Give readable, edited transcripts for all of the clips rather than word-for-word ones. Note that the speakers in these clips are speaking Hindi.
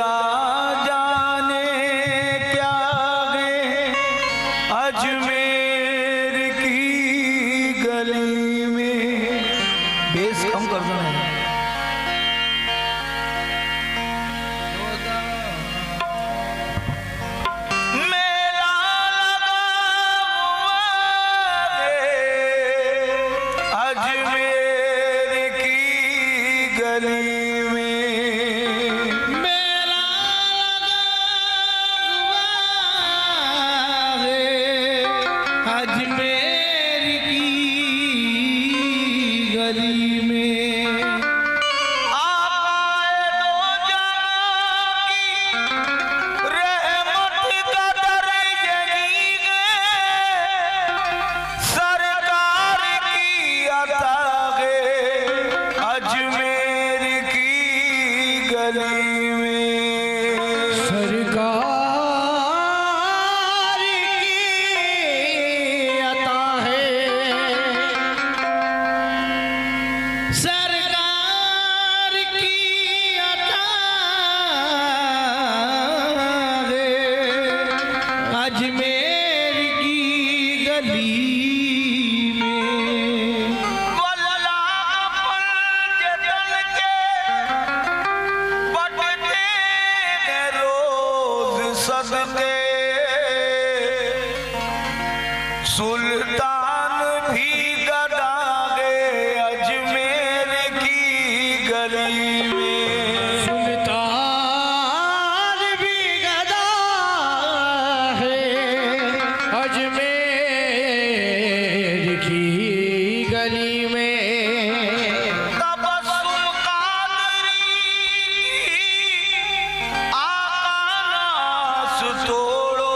खुदा जाने क्या है अजमेर की गली में। बेस कम कर दो। मेला लगा हुआ है अजमेर की गली में। मेला लगा हुआ है अजमेर की गली में। सुल्तान भी गदा गए अजमेर की गली में। सुल्तान भी गदा है अजमेर की गली में। तबस्सुम कादरी आकाश तोड़ो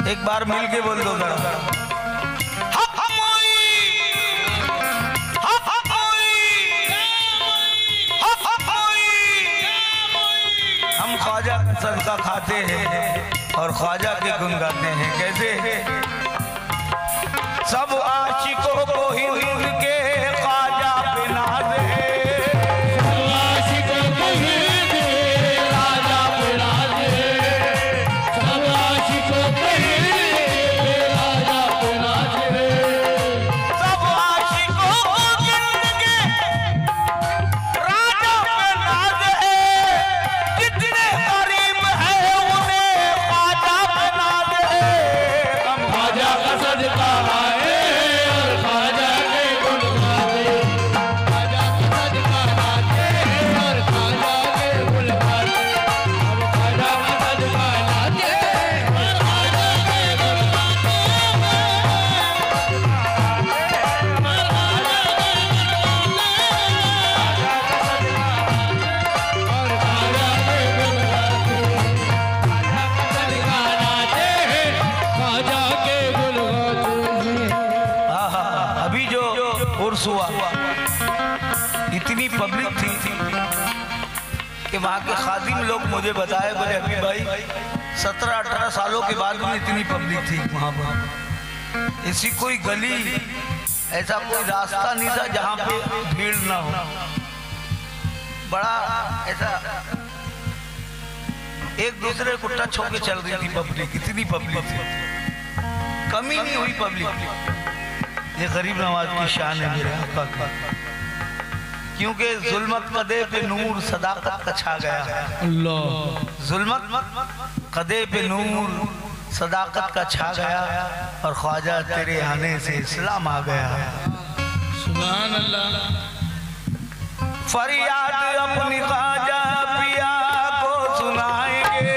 एक बार मिल के बोल दो जरा। हम ख्वाजा का सदका खाते हैं और ख्वाजा के गुण गाते हैं। कैसे? सब आशिकों को ही उनके ख्वाजा पे नाज है। इतनी पब्लिक थी कि वहाँ के खादिम लोग मुझे बताए, बोले अभी भाई 17-18 सालों के बाद में इतनी पब्लिक थी वहाँ पर। ऐसी कोई गली, ऐसा कोई रास्ता नहीं था जहाँ पे भीड़ ना हो। बड़ा ऐसा एक दूसरे को टच होके चल रही थी पब्लिक, इतनी पब्लिक थी, कमी नहीं हुई पब्लिक। ये गरीब नवाज की शान है मेरे आका का, क्योंकि जुल्मत कदे पे नूर सदाकत का छा गया। अल्लाह। जुल्मत कदे पे नूर सदाकत का छा गया और ख्वाजा तेरे आने से इस्लाम आ गया। सुभान अल्लाह। फरियाद अपनी ख्वाजा पिया को सुनाएंगे,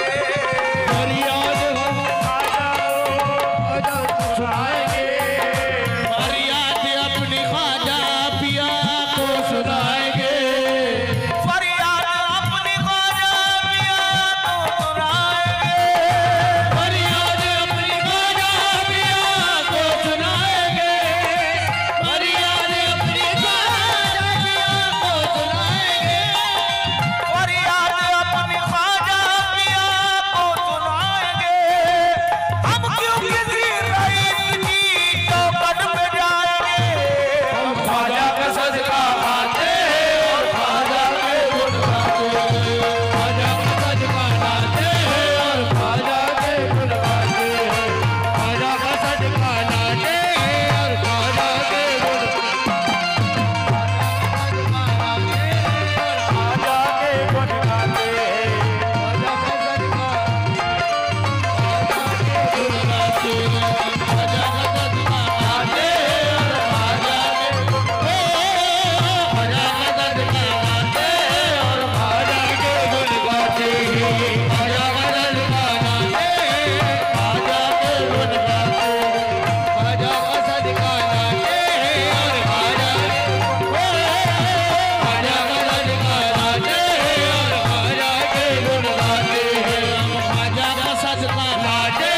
राजा